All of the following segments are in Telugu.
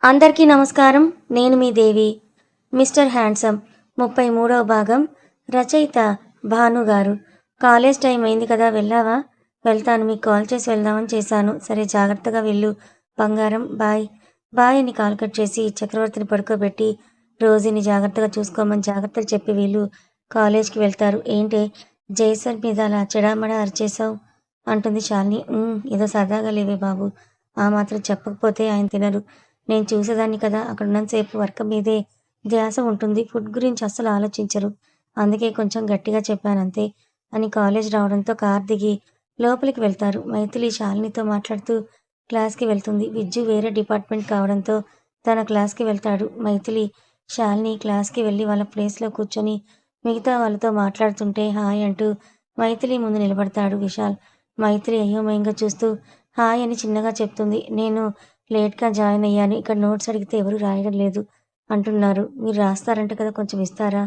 అందరికీ నమస్కారం. నేను మీ దేవి. మిస్టర్ హ్యాండ్సమ్ 33వ భాగం. రచయిత భాను గారు. కాలేజ్ టైం అయింది కదా, వెళ్ళావా? వెళ్తాను, మీకు కాల్ చేసి వెళ్దామని చేశాను. సరే, జాగ్రత్తగా వెళ్ళు బంగారం. బాయ్. బాయ్ అని కాల్ కట్ చేసి చక్రవర్తిని పడుకోబెట్టి రోజీని జాగ్రత్తగా చూసుకోమని జాగ్రత్తలు చెప్పి వీళ్ళు కాలేజ్కి వెళ్తారు. ఏంటే జైసర్ మీద అలా చెడామడా అరిచేశావు అంటుంది శాలిని. ఏదో సరదాగా లేవే బాబు, ఆ మాత్రం చెప్పకపోతే ఆయన తినరు. నేను చూసేదాన్ని కదా, అక్కడ ఉన్నంతసేపు వర్క్ మీదే ధ్యాస ఉంటుంది, ఫుడ్ గురించి అస్సలు ఆలోచించరు. అందుకే కొంచెం గట్టిగా చెప్పానంతే అని కాలేజ్ రావడంతో కార్ దిగి లోపలికి వెళ్తారు. మైథిలి శాలినితో మాట్లాడుతూ క్లాస్కి వెళ్తుంది. విజ్జు వేరే డిపార్ట్మెంట్ కావడంతో తన క్లాస్కి వెళ్తాడు. మైథిలి శాలిని క్లాస్కి వెళ్ళి వాళ్ళ ప్లేస్లో కూర్చొని మిగతా వాళ్ళతో మాట్లాడుతుంటే హాయ్ అంటూ మైథిలి ముందు నిలబడతాడు విశాల్. మైథిలి అయోమయంగా చూస్తూ హాయ్ అని చిన్నగా చెప్తుంది. నేను లేట్‌గా జాయిన్ అయ్యాను. ఇక్కడ నోట్స్ అడిగితే ఎవరు రాయడం లేదు అంటున్నారు. మీరు రాస్తారంట కదా, కొంచెం ఇస్తారా?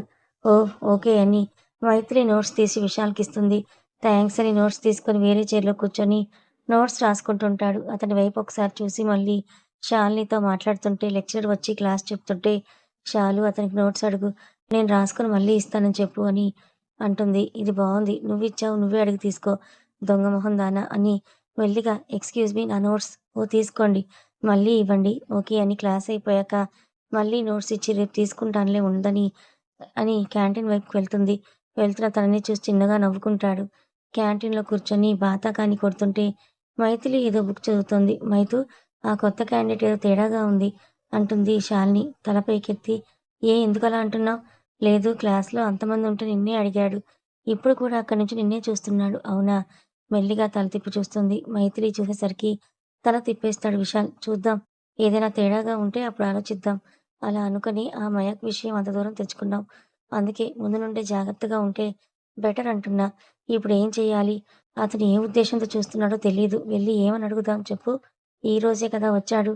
ఓహ్! ఓకే అని మైత్రి నోట్స్ తీసి విశాల్‌కిస్తుంది. థాంక్స్ అని నోట్స్ తీసుకొని వేరే చైర్‌లో కూర్చొని నోట్స్ రాసుకుంటుంటాడు. అతని వైపు ఒకసారి చూసి మళ్ళీ శాలినితో మాట్లాడుతుంటే లెక్చరర్ వచ్చి క్లాస్ చెప్తుంటే శాలు అతనికి నోట్స్ అడుగు, నేను రాసుకొని మళ్ళీ ఇస్తానని చెప్పు అని అంటుంది. ఇది బావుంది. నువ్విచ్చావు, నువ్వే అడిగి తీసుకో దొంగ మొహం దానా అని మెల్లిగా ఎక్స్‌క్యూజ్ మీ, నా నోట్స్. ఓ తీసుకోండి, మళ్ళీ ఇవ్వండి. ఓకే అని క్లాస్ అయిపోయాక మళ్ళీ నోట్స్ ఇచ్చి రేపు తీసుకుంటానులే ఉందని అని క్యాంటీన్ వైపుకి వెళ్తుంది. వెళ్తున్న తనని చూసి చిన్నగా నవ్వుకుంటాడు. క్యాంటీన్‌లో కూర్చొని బాతాకాని కొడుతుంటే మైథిలి ఏదో బుక్ చదువుతోంది. మైథు, ఆ కొత్త క్యాండిడేట్ ఏదో తేడాగా ఉంది అంటుంది శాలిని తల పైకెత్తి. ఎందుకలా అంటున్నావు? లేదు, క్లాస్‌లో అంతమంది ఉంటే నిన్నే అడిగాడు. ఇప్పుడు కూడా అక్కడి నుంచి నిన్నే చూస్తున్నాడు. అవునా? మెల్లిగా తల తిప్పి చూస్తుంది. మైథిలి చూసేసరికి తల తిప్పేస్తాడు విశాల్. చూద్దాం, ఏదైనా తేడాగా ఉంటే అప్పుడు ఆలోచిద్దాం. అలా అనుకుని ఆ మయక్ విషయం అంత దూరం తెచ్చుకున్నాం. అందుకే ముందు నుండే జాగ్రత్తగా ఉంటే బెటర్ అంటున్నా. ఇప్పుడేం చెయ్యాలి? అతను ఏ ఉద్దేశంతో చూస్తున్నాడో తెలీదు. వెళ్ళి ఏమని అడుగుదాం చెప్పు? ఈ రోజే కదా వచ్చాడు.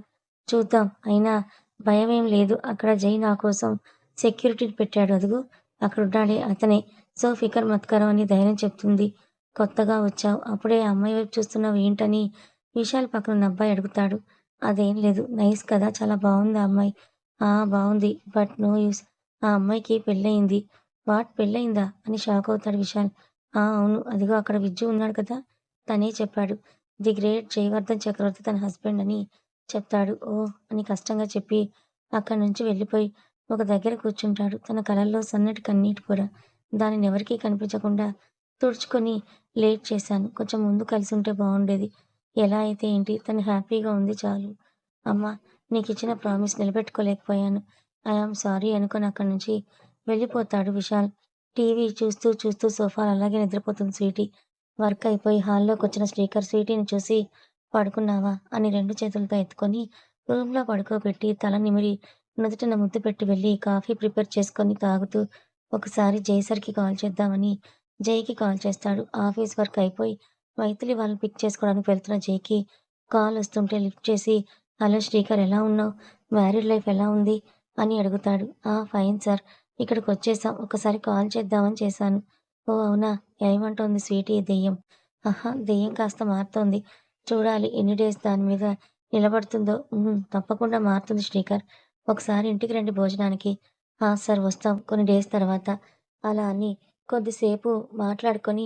చూద్దాం. అయినా భయమేం లేదు. అక్కడ జై నా కోసం సెక్యూరిటీని పెట్టాడు. అదుగో అక్కడున్నాడే అతనే. సో ఫికర్ మత్ కరో అని ధైర్యం చెప్తుంది. కొత్తగా వచ్చావు, అప్పుడే ఆ అమ్మాయి వైపు చూస్తున్నావు ఏంటని విశాల్ పక్కనున్న అబ్బాయి అడుగుతాడు. అదేం లేదు. నైస్ కదా, చాలా బావుంది ఆ అమ్మాయి. ఆ! బావుంది. But no use. ఆ అమ్మాయికి పెళ్లయింది. వాట్, పెళ్లయిందా? అని షాకవుతాడు విశాల్. అవును. అదిగో అక్కడ విజ్జు ఉన్నాడు కదా, తనే చెప్పాడు. ది గ్రేట్ జయవర్ధన్ చక్రవర్తి తన హస్బెండ్ అని చెప్తాడు. ఓహ్! అని కష్టంగా చెప్పి అక్కడి నుంచి వెళ్ళిపోయి ఒక దగ్గర కూర్చుంటాడు. తన కళ్ళల్లో సన్నటి కన్నీటి పొర. దానినెవరికీ కనిపించకుండా తుడుచుకొని లేట్ చేశాను. కొంచెం ముందు కలిసుంటే బావుండేది. ఎలా అయితే ఏంటి, తను హ్యాపీగా ఉంది చాలు. అమ్మా, నీకిచ్చిన ప్రామిస్ నిలబెట్టుకోలేకపోయాను. ఐ యామ్ సారీ అనుకుని అక్కడి నుంచి వెళ్ళిపోతాడు విశాల్. టీవీ చూస్తూ చూస్తూ సోఫాలో అలాగే నిద్రపోతుంది స్వీటీ. వర్క్ అయిపోయి హాల్లోకొచ్చిన శ్రీకర్ స్వీటీని చూసి పడుకున్నావా అని 2 చేతులతో ఎత్తుకొని రూమ్‌లో పడుకోబెట్టి తల నిమిరి నుదుటిన ముద్దు పెట్టి వెళ్ళి కాఫీ ప్రిపేర్ చేసుకొని తాగుతూ ఒకసారి జైసర్‌కి కాల్ చేద్దామని జైకి కాల్ చేస్తాడు. ఆఫీస్ వర్క్ అయిపోయి మైథిలి వాళ్ళని పిక్ చేసుకోవడానికి వెళ్తున్న జైకి కాల్ వస్తుంటే లిఫ్ట్ చేసి హలో శ్రీకర్, ఎలా ఉన్నావు? మ్యారీడ్ లైఫ్ ఎలా ఉంది అని అడుగుతాడు. ఫైన్ సార్, ఇక్కడికొచ్చేసాం, ఒకసారి కాల్ చేద్దామని చేశాను. ఓ అవునా? ఏమంటోంది స్వీటీ దెయ్యం? దెయ్యం కాస్త మారుతోంది. చూడాలి ఎన్ని డేస్ దాని మీద నిలబడుతుందో. తప్పకుండా మారుతుంది శ్రీకర్. ఒకసారి ఇంటికి రండి భోజనానికి. సార్ వస్తాం కొన్ని డేస్ తర్వాత. అలా అని కొద్దిసేపు మాట్లాడుకొని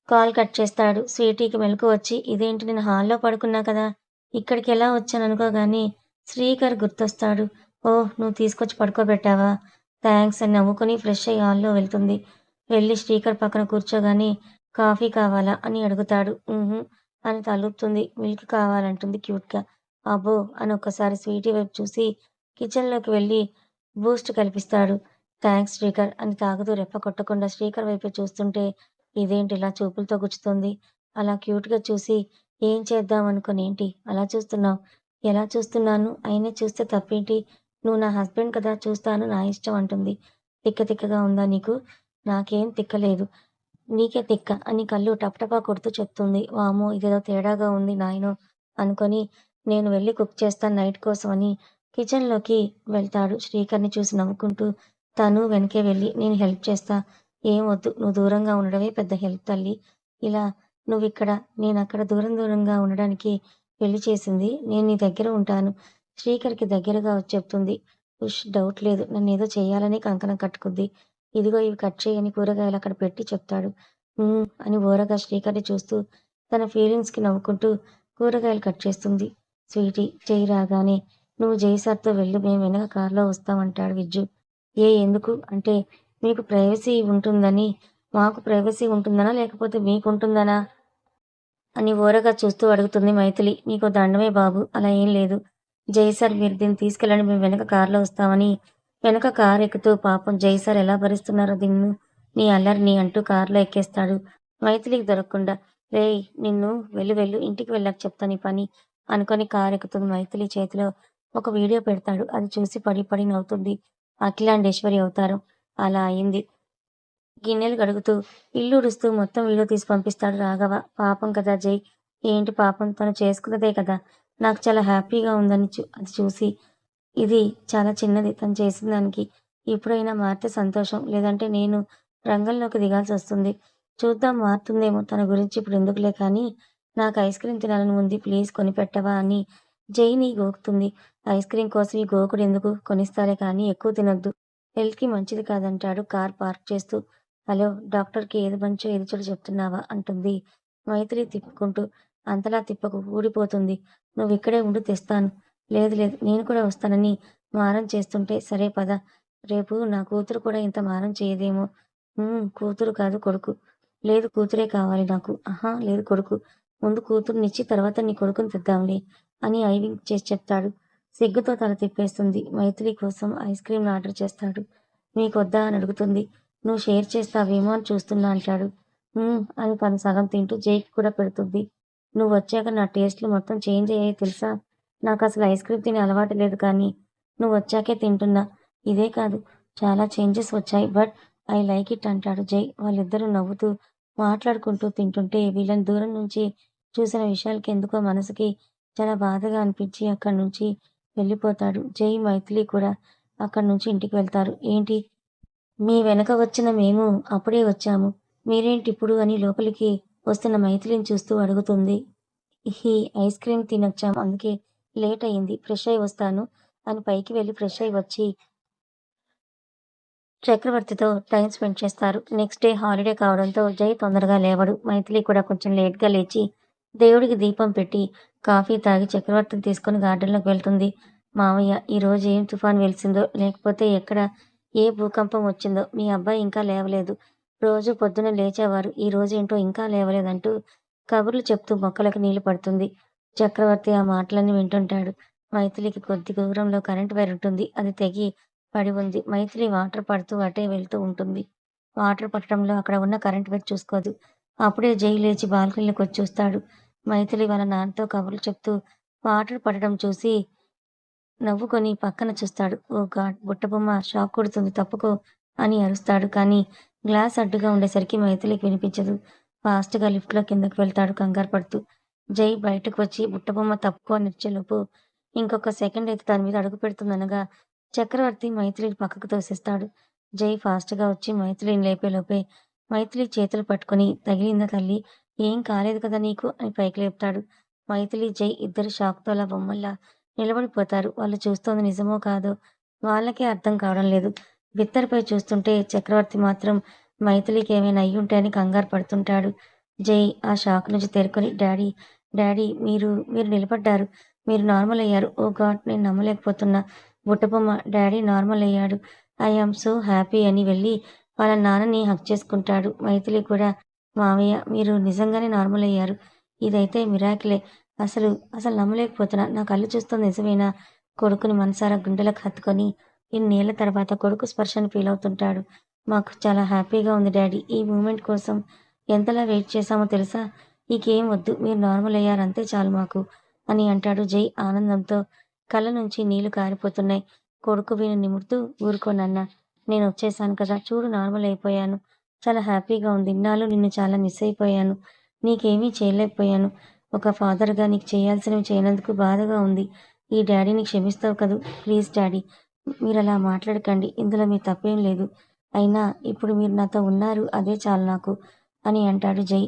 కాల్ కట్ చేస్తాడు. స్వీటీకి మెలుకువ వచ్చి ఇదేంటి, నేను హాల్‌లో పడుకున్నా కదా, ఇక్కడికెలా వచ్చాననుకోగానే శ్రీకర్ గుర్తొస్తాడు. ఓహ్! నువ్వు తీసుకొచ్చి పడుకోబెట్టావా? థాంక్స్ అని నవ్వుకొని ఫ్రెష్ అయ్యి హాల్‌లో వెళ్తుంది. వెళ్ళి శ్రీకర్ పక్కన కూర్చోగానే కాఫీ కావాలా అని అడుగుతాడు. అని తలూపుతుంది. మిల్క్ కావాలంటుంది క్యూట్‌గా. అబ్బో! అని ఒక్కసారి స్వీటీ వైపు చూసి కిచెన్‌లోకి వెళ్ళి బూస్ట్ కల్పిస్తాడు. థాంక్స్ శ్రీకర్ అని తాగుతూ రెప్ప కొట్టకుండా శ్రీకర్ వైపే చూస్తుంటే ఇదేంటి ఇలా చూపులతో గుచ్చుతోంది? అలా క్యూట్‌గా చూసి ఏం చేద్దాం అనుకోనేంటి అలా చూస్తున్నావు? ఎలా చూస్తున్నాను? అయినా చూస్తే తప్పేంటి? నువ్వు నా హస్బెండ్ కదా, చూస్తాను, నా ఇష్టం అంటుంది. తిక్క తిక్కగా ఉందా నీకు? నాకేం తిక్క లేదు. నీకే తిక్క అని కళ్ళు టపటపా కొడుతూ చెప్తుంది. వామ్మో! ఇదేదో తేడాగా ఉంది నాయనో అనుకొని నేను వెళ్లి కుక్ చేస్తాను నైట్ కోసం అని కిచెన్‌లోకి వెళ్తాడు. శ్రీకర్‌ని చూసి నవ్వుకుంటూ తను వెనకే వెళ్లి నేను హెల్ప్ చేస్తా. ఏం వద్దు, నువ్వు దూరంగా ఉండడమే పెద్ద హెల్ప్ తల్లి. ఇలా నువ్విక్కడ, నేనక్కడ దూరంగా ఉండడానికి పెళ్లి చేసింది. నేను నీ దగ్గర ఉంటాను. శ్రీకర్‌కి దగ్గరగా వచ్చి చెప్తుంది. డౌట్ లేదు. నన్నేదో చేయాలని కంకణం కట్టుకుంది. ఇదిగో ఇవి కట్ చెయ్యి అని కూరగాయలు అక్కడ పెట్టి చెప్తాడు. అని ఓరగా శ్రీకర్‌ని చూస్తూ తన ఫీలింగ్స్‌కి నవ్వుకుంటూ కూరగాయలు కట్ చేస్తుంది. స్వీటీ, జై రాగానే నువ్వు జై సార్‌తో వెళ్ళు, మేము వెనక కార్‌లో వస్తాం అంటాడు విజ్జు. ఎందుకు? అంటే మీకు ప్రైవసీ ఉంటుందని. మాకు ప్రైవసీ ఉంటుందనా? లేకపోతే మీకుంటుందనా? అని ఓరగా చూస్తూ అడుగుతుంది మైథిలి. నీకో దండమే బాబు, అలా ఏం లేదు. జై సార్ మీరు దీన్ని తీసుకెళ్ళండి, మేము వెనక కార్‌లో వస్తామని వెనక కారు ఎక్కుతూ పాపం జై సార్ ఎలా భరిస్తున్నారో దీన్ని, నీ అల్లరిని అంటూ కార్‌లో ఎక్కేస్తాడు. మైథిలికి దొరకకుండా రేయ్ నిన్ను వెళ్ళు వెళ్ళు ఇంటికి వెళ్ళాక చెప్తా నీ పని అనుకొని కారు ఎక్కుతుంది. మైథిలి చేతిలో ఒక వీడియో పెడతాడు. అది చూసి పడి పడి నవ్వుతుంది. అఖిలాండేశ్వరి అవతారం అలా అయింది. గిన్నెలు కడుగుతూ, ఇల్లుడుస్తూ మొత్తం వీడియో తీసి పంపిస్తాడు రాఘవ. పాపం కదా జై! ఏంటి పాపం, తను చేసుకున్నదే కదా! నాకు చాలా హ్యాపీగా ఉందని అది చూసి, ఇది చాలా చిన్నది తను చేసిన దానికి. ఇప్పుడైనా మారితే సంతోషం. లేదంటే నేను రంగంలోకి దిగాల్సొస్తుంది. చూద్దాం మారుతుందేమో. తన గురించి ఇప్పుడు ఎందుకులే కానీ, నాకు ఐస్ క్రీమ్ తినాలని ఉంది. ప్లీజ్ కొనిపెట్టవా అని జైని గోకుతుంది. ఐస్ క్రీమ్ కోసం ఈ గోకుడెందుకు? కొనిస్తాలే కానీ ఎక్కువ తినొద్దు. హెల్త్‌కి మంచిది కాదంటాడు కార్ పార్క్ చేస్తూ. హలో! డాక్టర్‌కి ఏది మంచో ఏది చెడో చెప్తున్నావా? అంటుంది మైథిలి తిప్పుకుంటూ. అంతలా తిప్పకు, ఊడిపోతుంది. నువ్విక్కడే ఉండు, తెస్తాను. లేదు లేదు, నేను కూడా వస్తానని మారం చేస్తుంటే, సరే పద. రేపు నా కూతురు కూడా ఇంత మారం చేయదేమో. కూతురు కాదు కొడుకు. లేదు కూతురే కావాలి నాకు. అహా! లేదు కొడుకు. ముందు కూతుర్నిచ్చి తర్వాత నీ కొడుకుని తెద్దాంలే అని ఐ వింక్ చేసి చెప్తాడు. సిగ్గుతో తల తిప్పేస్తుంది. మైథిలి కోసం ఐస్ క్రీమ్‌లు ఆర్డర్ చేస్తాడు. నీకొద్దా అని అడుగుతుంది. నువ్వు షేర్ చేస్తావేమో అని చూస్తున్నా అంటాడు. అని తను సగం తింటూ జైకి కూడా పెడుతుంది. నువ్వొచ్చాక నా టేస్ట్‌లు మొత్తం చేంజ్ అయ్యాయి తెలుసా? నాకసలు ఐస్ క్రీమ్ తినే అలవాటు లేదు కానీ, నువ్వొచ్చాకే తింటున్నా. ఇదే కాదు, చాలా చేంజెస్ వచ్చాయి. బట్ ఐ లైక్ ఇట్ అంటాడు జై. వాళ్ళిద్దరూ నవ్వుతూ, మాట్లాడుకుంటూ తింటుంటే వీళ్ళని దూరం నుంచి చూసిన విశాల్‌కి ఎందుకో మనసుకి చాలా బాధగా అనిపించి అక్కడి నుంచి వెళ్ళిపోతాడు. జై, మైథిలి కూడా అక్కడి నుంచి ఇంటికి వెళ్తారు. ఏంటి మీ వెనక వచ్చిన మేము అప్పుడే వచ్చాము. మీరేంటిప్పుడు అని లోపలికి వస్తున్న మైథిలిని చూస్తూ అడుగుతుంది. ఐస్ క్రీమ్ తినొచ్చాం. అందుకే లేట్ అయింది. ఫ్రెష్ అయ్యి వస్తాను అని పైకి వెళ్లి ఫ్రెష్ అయ్యి వచ్చి చక్రవర్తితో టైమ్ స్పెండ్ చేస్తారు. నెక్స్ట్ డే హాలిడే కావడంతో జై తొందరగా లేవడు. మైథిలి కూడా కొంచెం లేట్‌గా లేచి దేవుడికి దీపం పెట్టి కాఫీ తాగి చక్రవర్తిని తీసుకొని గార్డెన్‌లోకి వెళ్తుంది. మావయ్య ఈరోజు ఏం తుఫాన్ వెలిసిందో, లేకపోతే ఎక్కడ ఏ భూకంపం వచ్చిందో మీ అబ్బాయి ఇంకా లేవలేదు. రోజు పొద్దున లేచేవారు. ఈ రోజేంటో ఇంకా లేవలేదంటూ కబుర్లు చెప్తూ మొక్కలకు నీళ్లు పడుతుంది. చక్రవర్తి ఆ మాటలన్నీ వింటుంటాడు. మైథిలికి కొద్ది దూరంలో కరెంట్ వైర్ ఉంటుంది. అది తెగి పడి ఉంది. మైథిలి వాటర్ పడుతూ అటే వెళ్తూ ఉంటుంది. వాటర్ పట్టడంలో అక్కడ ఉన్న కరెంట్ వైర్ చూసుకోదు. అప్పుడే జై లేచి బాల్కనీలోకొచ్చి చూస్తాడు. మైథిలి వాళ్ళ నాన్నతో కబుర్లు చెప్తూ వాటర్ పడడం చూసి నవ్వుకొని పక్కన చూస్తాడు. ఓహ్ గాడ్! బుట్టబొమ్మ షాక్ కొడుతుంది, తప్పుకో అని అరుస్తాడు. కానీ గ్లాస్ అడ్డుగా ఉండేసరికి మైథిలికి వినిపించదు. ఫాస్ట్‌గా లిఫ్ట్‌లో కిందకి వెళ్తాడు కంగారు పడుతూ. జై బయటకు వచ్చి బుట్టబొమ్మ తప్పుకో అని అరిచేలోపు ఇంకొక సెకండ్ అయితే దాని మీద అడుగు పెడుతుందనగా చక్రవర్తి మైథిలిని పక్కకు తోసేస్తాడు. జై ఫాస్ట్‌గా వచ్చి మైథిలిని లేపేలోపే మైథిలి చేతులు పట్టుకొని తగిలిందా తల్లీ? ఏం కాలేదు కదా నీకు అని పైకి లేపుతాడు. మైథిలి, జై ఇద్దరు షాక్‌తో అలా బొమ్మల్లా నిలబడిపోతారు. వాళ్ళు చూస్తోంది నిజమో కాదో వాళ్ళకే అర్థం కావడం లేదు. బిత్తరపై చూస్తుంటే చక్రవర్తి మాత్రం మైథిలికి ఏమైనా అయ్యుంటే అని కంగారు పడుతుంటాడు. జై ఆ షాక్ నుంచి తేరుకొని డాడీ, డాడీ మీరు నిలబడ్డారు. మీరు నార్మల్ అయ్యారు. ఓహ్ గాడ్! నేను నమ్మలేకపోతున్నా. బుట్టబొమ్మ డాడీ నార్మల్ అయ్యాడు. ఐ యామ్ సో హ్యాపీ అని వెళ్ళి వాళ్ళ నాన్నని హగ్ చేసుకుంటాడు. మైథిలి కూడా మావయ్య మీరు నిజంగానే నార్మల్ అయ్యారు. ఇదైతే మిరాకిలే. అసలు అసలు నమ్మలేకపోతున్నా. నా కళ్ళు చూస్తుంది నిజమేనా? కొడుకుని మనసారా గుండెలకు హత్తుకొని ఇన్నేళ్ల తర్వాత కొడుకు స్పర్శను ఫీలవుతుంటాడు. మాకు చాలా హ్యాపీగా ఉంది డాడీ. ఈ మూమెంట్ కోసం ఎంతలా వెయిట్ చేశామో తెలుసా? ఇకేం వద్దు. మీరు నార్మల్ అయ్యారు అంతే చాలు మాకు అని అంటాడు జై ఆనందంతో. కళ్ళ నుంచి నీళ్లు కారిపోతున్నాయి. కొడుకు వీణు నిమురుతూ ఊరుకో నాన్నా. నేనొచ్చేశాను కదా! చూడు నార్మల్ అయిపోయాను. చాలా హ్యాపీగా ఉంది. ఇన్నాళ్ళు నిన్ను చాలా మిస్ అయిపోయాను. నీకేమీ చేయలేకపోయాను. ఒక ఫాదర్‌గా నీకు చేయాల్సినవి చేయనందుకు బాధగా ఉంది. ఈ డాడీని క్షమిస్తావు కదూ! ప్లీజ్ డాడీ మీరలా మాట్లాడకండి. ఇందులో మీ తప్పేం లేదు. అయినా ఇప్పుడు మీరు నాతో ఉన్నారు అదే చాలు నాకు అని అంటాడు జై.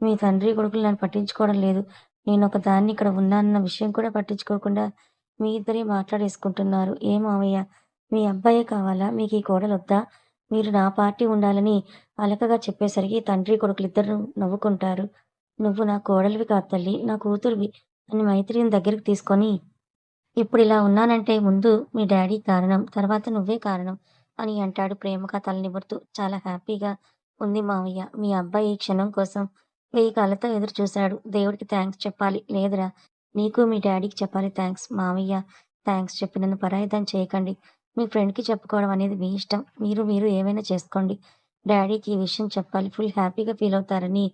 మీ తండ్రి కొడుకులు నన్ను పట్టించుకోవడం లేదు. నేనొక దాన్ని ఇక్కడ ఉన్నానన్న విషయం కూడా పట్టించుకోకుండా మీ ఇద్దరే మాట్లాడేసుకుంటున్నారు. ఏ మావయ్య మీ అబ్బాయే కావాలా? మీకు ఈ కోడలొద్దా? మీరు నా పార్టీ ఉండాలని అలకగా చెప్పేసరికి తండ్రి కొడుకులిద్దరూ నవ్వుకుంటారు. నువ్వు నా కోడలివి కాదు తల్లి, నా కూతురివి అని మైథిలిని దగ్గరికి తీసుకొని ఇప్పుడిలా ఉన్నానంటే ముందు మీ డ్యాడీ కారణం. తర్వాత నువ్వే కారణం అని అంటాడు ప్రేమగా తల నిమురుతూ. చాలా హ్యాపీగా ఉంది మావయ్య. మీ అబ్బాయి ఈ క్షణం కోసం 1000 కళ్ళతో ఎదురు చూశాడు. దేవుడికి థాంక్స్ చెప్పాలి. లేదురా నీకు మీ డ్యాడీకి చెప్పాలి థాంక్స్. మావయ్య థాంక్స్ చెప్పి నన్ను పరాయితం చేయకండి. మీ ఫ్రెండ్‌కి చెప్పుకోవడం అనేది మీ ఇష్టం. మీరు ఏమైనా చేసుకోండి. డ్యాడీకి ఈ విషయం చెప్పాలి. ఫుల్ హ్యాపీగా ఫీలవుతారని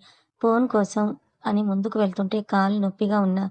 ఫోన్ కోసం అని ముందుకు వెళ్తుంటే కాలు నొప్పిగా ఉన్నా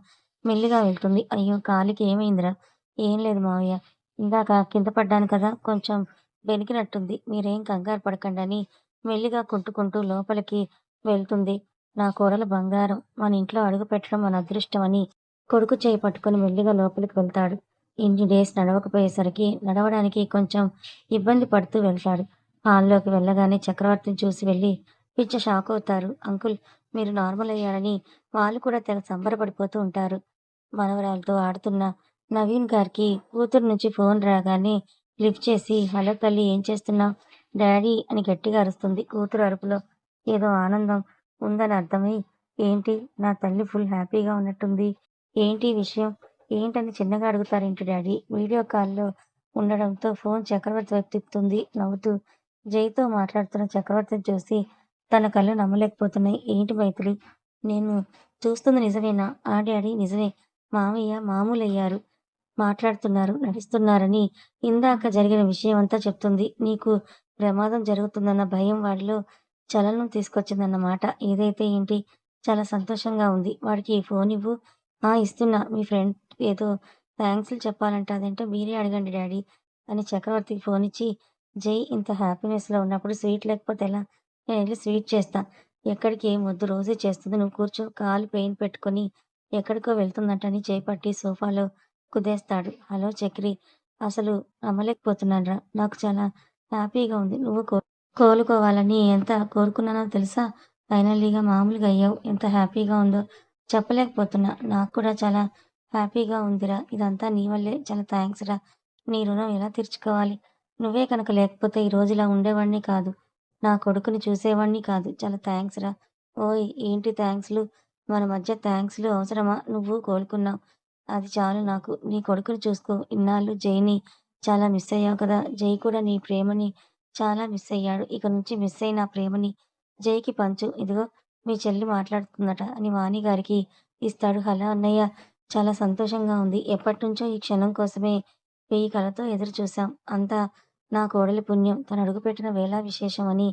మెల్లిగా వెళ్తుంది. అయ్యో! కాలికి ఏమైందిరా? ఏం లేదు మావయ్య. ఇందాక కింద పడ్డాను కదా! కొంచెం బెనికినట్టుంది. మీరేం కంగారు పడకండని మెల్లిగా కుంటుకుంటూ లోపలికి వెళ్తుంది. నా కోడలు బంగారం. మన ఇంట్లో అడుగుపెట్టడం మన అదృష్టం అని కొడుకు చేయి పట్టుకొని మెల్లిగా లోపలికి వెళ్తాడు. ఇన్ని డేస్ నడవకపోయేసరికి నడవడానికి కొంచెం ఇబ్బంది పడుతూ వెళ్తాడు. హాల్లోకి వెళ్ళగానే చక్రవర్తిని చూసి వెళ్ళి పిచ్చ షాకవుతారు. అంకుల్ మీరు నార్మల్ అయ్యారని వాళ్ళు కూడా తెగ సంబరపడిపోతూ ఉంటారు. మనవరాలతో ఆడుతున్న నవీన్ గారికి కూతురు నుంచి ఫోన్ రాగానే లిఫ్ట్ చేసి హలో తల్లి ఏం చేస్తున్నావు డాడీ అని గట్టిగా అరుస్తుంది. కూతురు అరుపులో ఏదో ఆనందం ఉందని అర్థమై ఏంటి నా తల్లి ఫుల్ హ్యాపీగా ఉన్నట్టుంది. ఏంటి విషయం ఏంటని చిన్నగా అడుగుతారేంటి డాడీ. వీడియో కాల్లో ఉండడంతో ఫోన్ చక్రవర్తి వైపు తిప్పుతుంది నవ్వుతూ. జైతో మాట్లాడుతున్న చక్రవర్తిని చూసి తన కళ్ళు నమ్మలేకపోతున్నాయి. ఏంటి మైథిలి నేను చూస్తుంది నిజమేనా? ఆ డాడీ నిజమే. మావయ్య మామూలయ్యారు. మాట్లాడుతున్నారు, నడుస్తున్నారని ఇందాక జరిగిన విషయమంతా చెప్తుంది. నీకు ప్రమాదం జరుగుతుందన్న భయం వాడిలో చలనం తీసుకొచ్చిందన్నమాట. ఏదైతే ఏంటి చాలా సంతోషంగా ఉంది. వాడికి ఈ ఫోన్ ఇవ్వు. ఆ! ఇస్తున్నా. మీ ఫ్రెండ్ ఏదో థాంక్స్‌లు చెప్పాలంట. అదేంటో మీరే అడగండి డాడీ అని చక్రవర్తికి ఫోనిచ్చి జై ఇంత హ్యాపీనెస్‌లో ఉన్నప్పుడు స్వీట్ లేకపోతే ఎలా? నేనెళ్ళి స్వీట్ చేస్తా. ఎక్కడికి ఏమొద్దు రోజే చేస్తుంది. నువ్వు కూర్చో. కాలు పెయిన్ పెట్టుకొని ఎక్కడికో వెళ్తుందంట అని చేపట్టి సోఫాలో కుదేస్తాడు. హలో చక్రి అసలు నమ్మలేకపోతున్నానురా. నాకు చాలా హ్యాపీగా ఉంది. నువ్వు కోలుకోవాలని ఎంత కోరుకున్నానో తెలుసా? ఫైనల్లీగా మామూలుగా అయ్యావు. ఎంత హ్యాపీగా ఉందో చెప్పలేకపోతున్నా. నాకు కూడా చాలా హ్యాపీగా ఉందిరా. ఇదంతా నీ వల్లే. చాలా థాంక్స్ రా. నీ రుణం ఎలా తీర్చుకోవాలి? నువ్వే కనుక లేకపోతే ఈరోజు ఇలా ఉండేవాడిని కాదు. నా కొడుకుని చూసేవాడిని కాదు. చాలా థాంక్స్ రా. ఓయ్! ఏంటి థాంక్స్‌లు? మన మధ్య థాంక్స్‌లు అవసరమా? నువ్వు కోలుకున్నావు. అది చాలు నాకు. నీ కొడుకుని చూసుకో. ఇన్నాళ్ళు జైని చాలా మిస్ అయ్యావు కదా! జై కూడా నీ ప్రేమని చాలా మిస్ అయ్యాడు. ఇక నుంచి మిస్ అయిన ఆ ప్రేమని జైకి పంచు. ఇదిగో మీ చెల్లి మాట్లాడుతుందట అని వాణి గారికి ఇస్తాడు. హలో అన్నయ్య. చాలా సంతోషంగా ఉంది. ఎప్పటినుంచో ఈ క్షణం కోసమే 1000 కళ్ళతో ఎదురు చూసాం. అంతా నా కోడలి పుణ్యం. తను అడుగుపెట్టిన వేళ విశేషం అని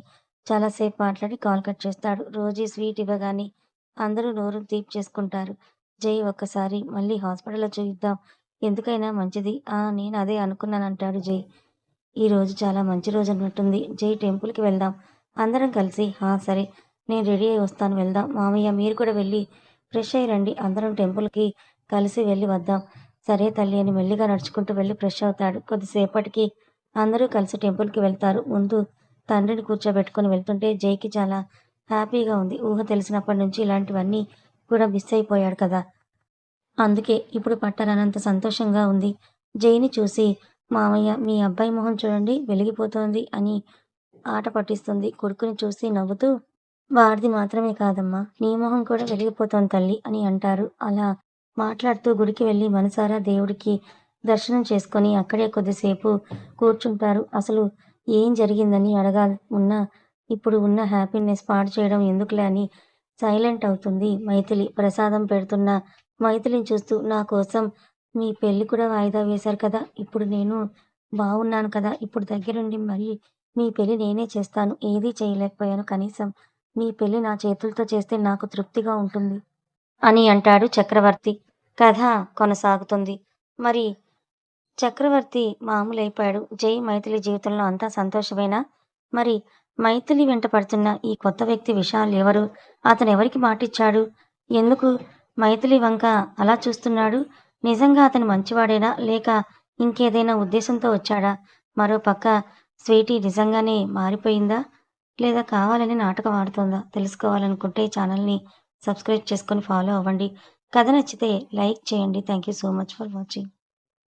చాలా సేపు మాట్లాడి కాల్ కట్ చేస్తాడు. రోజీ స్వీట్ ఇవ్వగానే అందరూ నోరు తీపి చేసుకుంటారు. జై ఒక్కసారి మళ్ళీ హాస్పిటల్‌లో చూయిద్దాం. ఎందుకైనా మంచిది. ఆ! నేను అదే అనుకున్నానంటాడు జై. ఈరోజు చాలా మంచి రోజన్నట్టుంది. జై టెంపుల్‌కి వెళ్దాం. అందరం కలిసి సరే. నేను రెడీ అయ్యి వస్తాను వెళ్దాం. మామయ్య మీరు కూడా వెళ్ళి ఫ్రెష్ అయ్యి రండి. అందరం టెంపుల్‌కి కలిసి వెళ్ళి వద్దాం. సరే తల్లి అని మెల్లిగా నడుచుకుంటూ వెళ్ళి ఫ్రెష్ అవుతాడు. కొద్దిసేపటికి అందరూ కలిసి టెంపుల్‌కి వెళ్తారు. ముందు తండ్రిని కూర్చోబెట్టుకొని వెళ్తుంటే జైకి చాలా హ్యాపీగా ఉంది. ఊహ తెలిసినప్పటి నుంచి ఇలాంటివన్నీ కూడా మిస్ అయిపోయాడు కదా! అందుకే ఇప్పుడు పట్టరానంత సంతోషంగా ఉంది. జైని చూసి మామయ్య మీ అబ్బాయి మొహం చూడండి వెలిగిపోతోంది అని ఆట పట్టిస్తుంది. కొడుకుని చూసి నవ్వుతూ వాడిది మాత్రమే కాదమ్మా! నీ మొహం కూడా వెలిగిపోతోంది తల్లి అని అంటారు. అలా మాట్లాడుతూ గుడికి వెళ్లి మనసారా దేవుడికి దర్శనం చేసుకొని అక్కడే కొద్దిసేపు కూర్చుంటారు. అసలు ఏం జరిగిందని అడగాలనున్నా ఇప్పుడు ఉన్న హ్యాపీనెస్ పాడు చేయడం ఎందుకులే అని సైలెంట్ అవుతుంది మైథిలి. ప్రసాదం పెడుతున్న మైథిలిని చూస్తూ నా కోసం మీ పెళ్లి కూడా వాయిదా వేశారు కదా! ఇప్పుడు నేను బావున్నాను కదా! ఇప్పుడు దగ్గరుండి మరి మీ పెళ్లి నేనే చేస్తాను. ఏదీ చేయలేకపోయాను. కనీసం మీ పెళ్లి నా చేతులతో చేస్తే నాకు తృప్తిగా ఉంటుంది అని అంటాడు చక్రవర్తి. కథ కొనసాగుతుంది. మరి చక్రవర్తి మామూలైపోయాడు. జై, మైథిలి జీవితంలో అంతా సంతోషమేనా? మరి మైథిలి వెంట పడుతున్న ఈ కొత్త వ్యక్తి విషాల్ ఎవరు? అతనెవరికి మాటిచ్చాడు? ఎందుకు మైథిలి వంక అలా చూస్తున్నాడు? నిజంగా అతను మంచివాడేనా? లేక ఇంకేదైనా ఉద్దేశంతో వచ్చాడా? మరోపక్క స్వీటీ నిజంగానే మారిపోయిందా? లేదా కావాలని నాటకం ఆడుతోందా? తెలుసుకోవాలనుకుంటే ఛానల్‌ని సబ్స్క్రైబ్ చేసుకొని ఫాలో అవ్వండి. కథ నచ్చితే లైక్ చేయండి. Thank you so much for watching.